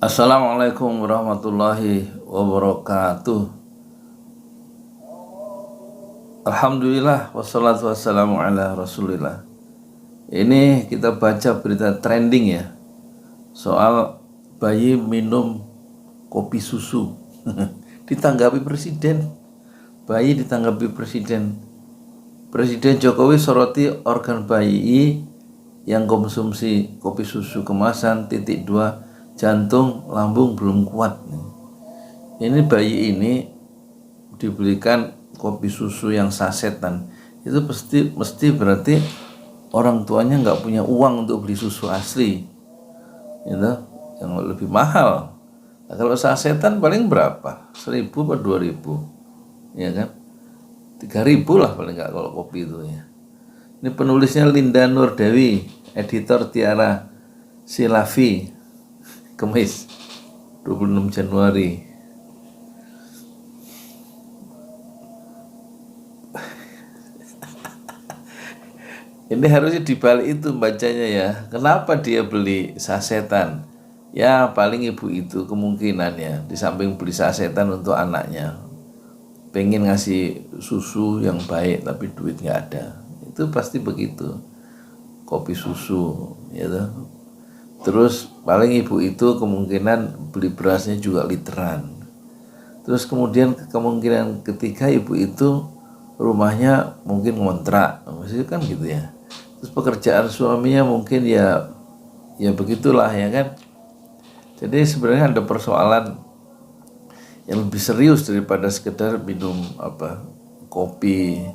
Assalamualaikum warahmatullahi wabarakatuh. Alhamdulillah wassalatu wassalamu ala rasulillah. Ini kita baca berita trending ya, soal bayi minum kopi susu. Ditanggapi presiden. Bayi ditanggapi presiden. Presiden Jokowi soroti organ bayi yang konsumsi kopi susu kemasan. .2 Jantung, lambung belum kuat. Ini bayi ini dibelikan kopi susu yang sasetan. Itu mesti berarti orang tuanya nggak punya uang untuk beli susu asli, gitu, yang lebih mahal. Nah, kalau sasetan paling berapa? 1.000 atau 2.000, ya kan? 3.000 lah paling nggak kalau kopi itu ya. Ini penulisnya Linda Nur Dewi, editor Tiara Silavi, Kemis 26 Januari. Ini harusnya dibalik itu bacanya ya. Kenapa dia beli sasetan? Ya paling ibu itu kemungkinannya di samping beli sasetan untuk anaknya, pengen ngasih susu yang baik tapi duit nggak ada. Itu pasti begitu. Kopi susu, ya tuh. Terus paling ibu itu kemungkinan beli berasnya juga literan. Terus kemudian kemungkinan ketiga ibu itu rumahnya mungkin ngontrak, maksudnya kan gitu ya. Terus pekerjaan suaminya mungkin ya begitulah ya kan. Jadi sebenarnya ada persoalan yang lebih serius daripada sekedar minum kopi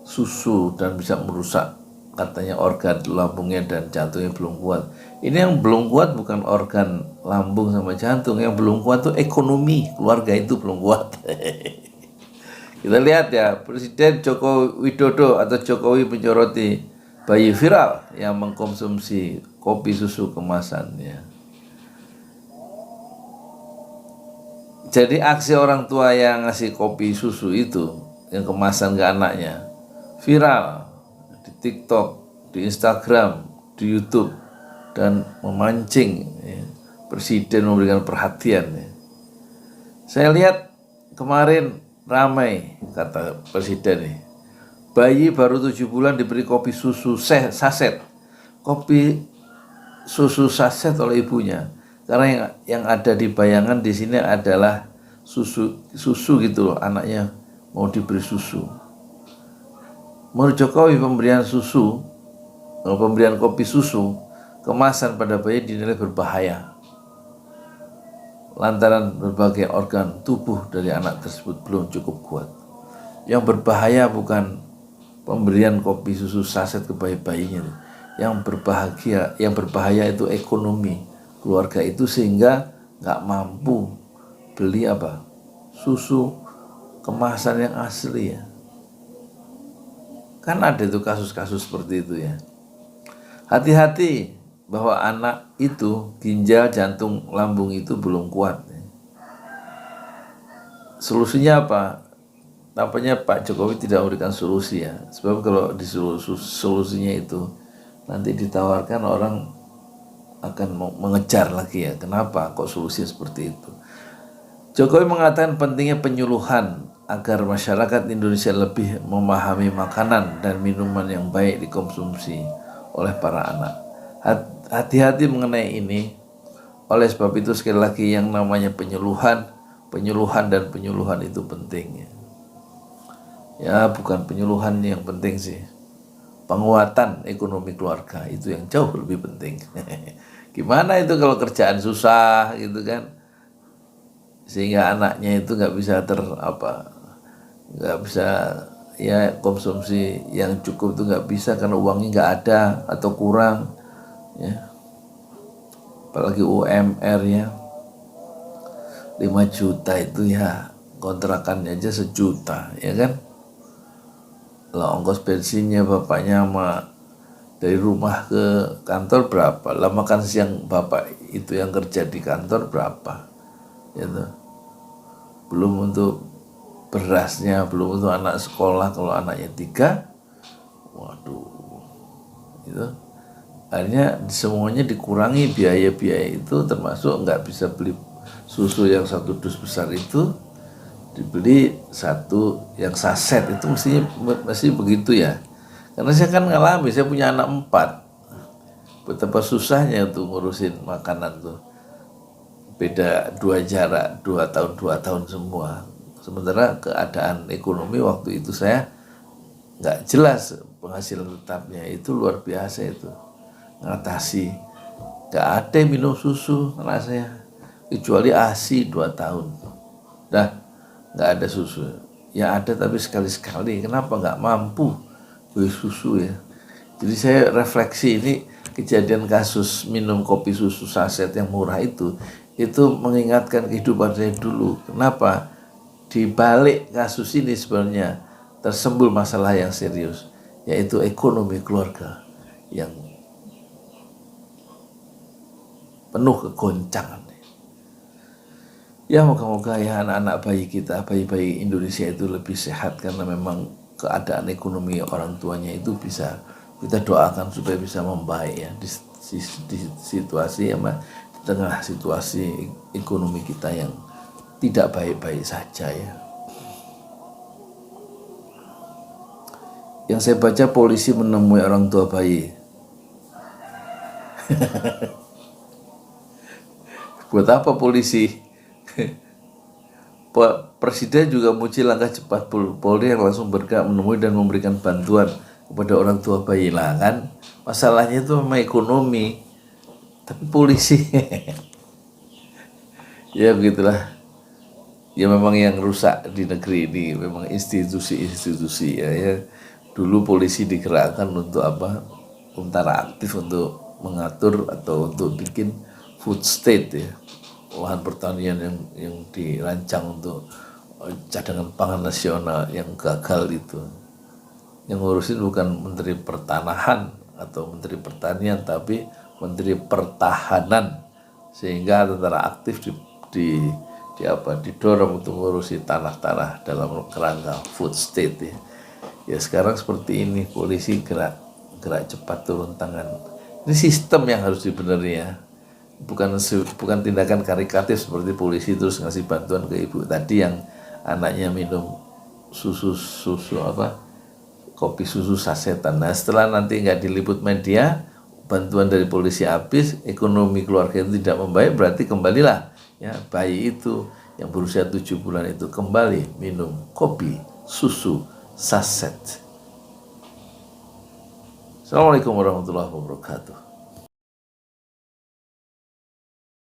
susu dan bisa merusak katanya organ lambungnya dan jantungnya belum kuat. Ini yang belum kuat bukan organ lambung sama jantung, yang belum kuat tuh ekonomi keluarga itu belum kuat. Kita lihat ya, Presiden Joko Widodo atau Jokowi menyoroti bayi viral yang mengkonsumsi kopi susu kemasan ya. Jadi aksi orang tua yang ngasih kopi susu itu yang kemasan ke anaknya viral di TikTok, di Instagram, di YouTube, dan memancing ya, presiden memberikan perhatian ya. Saya lihat kemarin ramai kata presiden nih, bayi baru 7 bulan diberi kopi susu saset, kopi susu saset oleh ibunya, karena yang ada di bayangan di sini adalah susu gitu loh, anaknya mau diberi susu. Menurut Jokowi pemberian kopi susu kemasan pada bayi dinilai berbahaya lantaran berbagai organ tubuh dari anak tersebut belum cukup kuat. Yang berbahaya bukan pemberian kopi susu saset ke bayi-bayinya. Yang berbahaya itu ekonomi keluarga itu, sehingga nggak mampu beli susu kemasan yang asli ya. Kan ada tuh kasus-kasus seperti itu ya. Hati-hati bahwa anak itu ginjal, jantung, lambung itu belum kuat. Solusinya apa? Tampaknya Pak Jokowi tidak memberikan solusi ya. Sebab kalau di solusinya itu nanti ditawarkan, orang akan mengejar lagi ya. Kenapa kok solusinya seperti itu? Jokowi mengatakan pentingnya penyuluhan agar masyarakat Indonesia lebih memahami makanan dan minuman yang baik dikonsumsi oleh para anak. Hati-hati mengenai ini. Oleh sebab itu sekali lagi yang namanya penyuluhan itu penting ya. Ya bukan penyuluhan yang penting sih, penguatan ekonomi keluarga itu yang jauh lebih penting. Gimana itu kalau kerjaan susah gitu kan, sehingga anaknya itu nggak bisa ya konsumsi yang cukup itu nggak bisa karena uangnya nggak ada atau kurang ya. Apalagi UMR ya 5 juta itu ya, kontrakannya aja 1 juta ya kan. Kalau ongkos bensinnya bapaknya dari rumah ke kantor berapa, lah makan siang bapak itu yang kerja di kantor berapa gitu. Belum untuk berasnya, belum untuk anak sekolah kalau anaknya 3, waduh itu Akhirnya semuanya dikurangi biaya-biaya itu, termasuk nggak bisa beli susu yang 1 dus besar itu, dibeli satu yang saset itu mesti begitu ya. Karena saya kan ngalami, saya punya anak 4, betapa susahnya tuh ngurusin makanan tuh. Beda 2 jarak, 2 tahun 2 tahun semua. Sementara keadaan ekonomi waktu itu saya nggak jelas, penghasilan tetapnya itu luar biasa itu, ngatasi. Nggak ada yang minum susu rasanya, kecuali ASI 2 tahun. Dah nggak ada susu. Ya ada tapi sekali-sekali. Kenapa nggak mampu beli susu ya? Jadi saya refleksi ini, kejadian kasus minum kopi susu saset yang murah itu mengingatkan kehidupan saya dulu. Kenapa? Di balik kasus ini sebenarnya tersembul masalah yang serius, yaitu ekonomi keluarga yang penuh kegoncangan. Ya moga-moga ya anak-anak bayi kita, bayi-bayi Indonesia itu lebih sehat, karena memang keadaan ekonomi orang tuanya itu bisa kita doakan supaya bisa membaik ya di situasi di tengah situasi ekonomi kita yang tidak baik-baik saja ya. Yang saya baca, polisi menemui orang tua bayi. Buat apa polisi? Presiden juga muji langkah cepat Polri yang langsung bergerak menemui dan memberikan bantuan kepada orang tua bayi. Lah kan masalahnya itu memang ekonomi, tapi polisi ya begitulah. Ya memang yang rusak di negeri ini memang institusi-institusi ya. Dulu polisi digerakkan untuk apa? Tentara aktif untuk mengatur atau untuk bikin food state ya, lahan pertanian yang dirancang untuk cadangan pangan nasional yang gagal itu. Yang ngurusin bukan Menteri Pertanahan atau Menteri Pertanian, tapi Menteri Pertahanan, sehingga tentara aktif didorong untuk ngurusi tanah-tanah dalam kerangka food state ya. Ya sekarang seperti ini, polisi gerak cepat turun tangan. Ini sistem yang harus dibenerin ya. Bukan tindakan karikatif seperti polisi terus ngasih bantuan ke ibu tadi yang anaknya minum kopi susu sasetan. Nah setelah nanti nggak diliput media, bantuan dari polisi habis, ekonomi keluarga itu tidak membaik, berarti kembalilah ya bayi itu yang berusia 7 bulan itu kembali minum kopi susu saset. Assalamualaikum warahmatullahi wabarakatuh.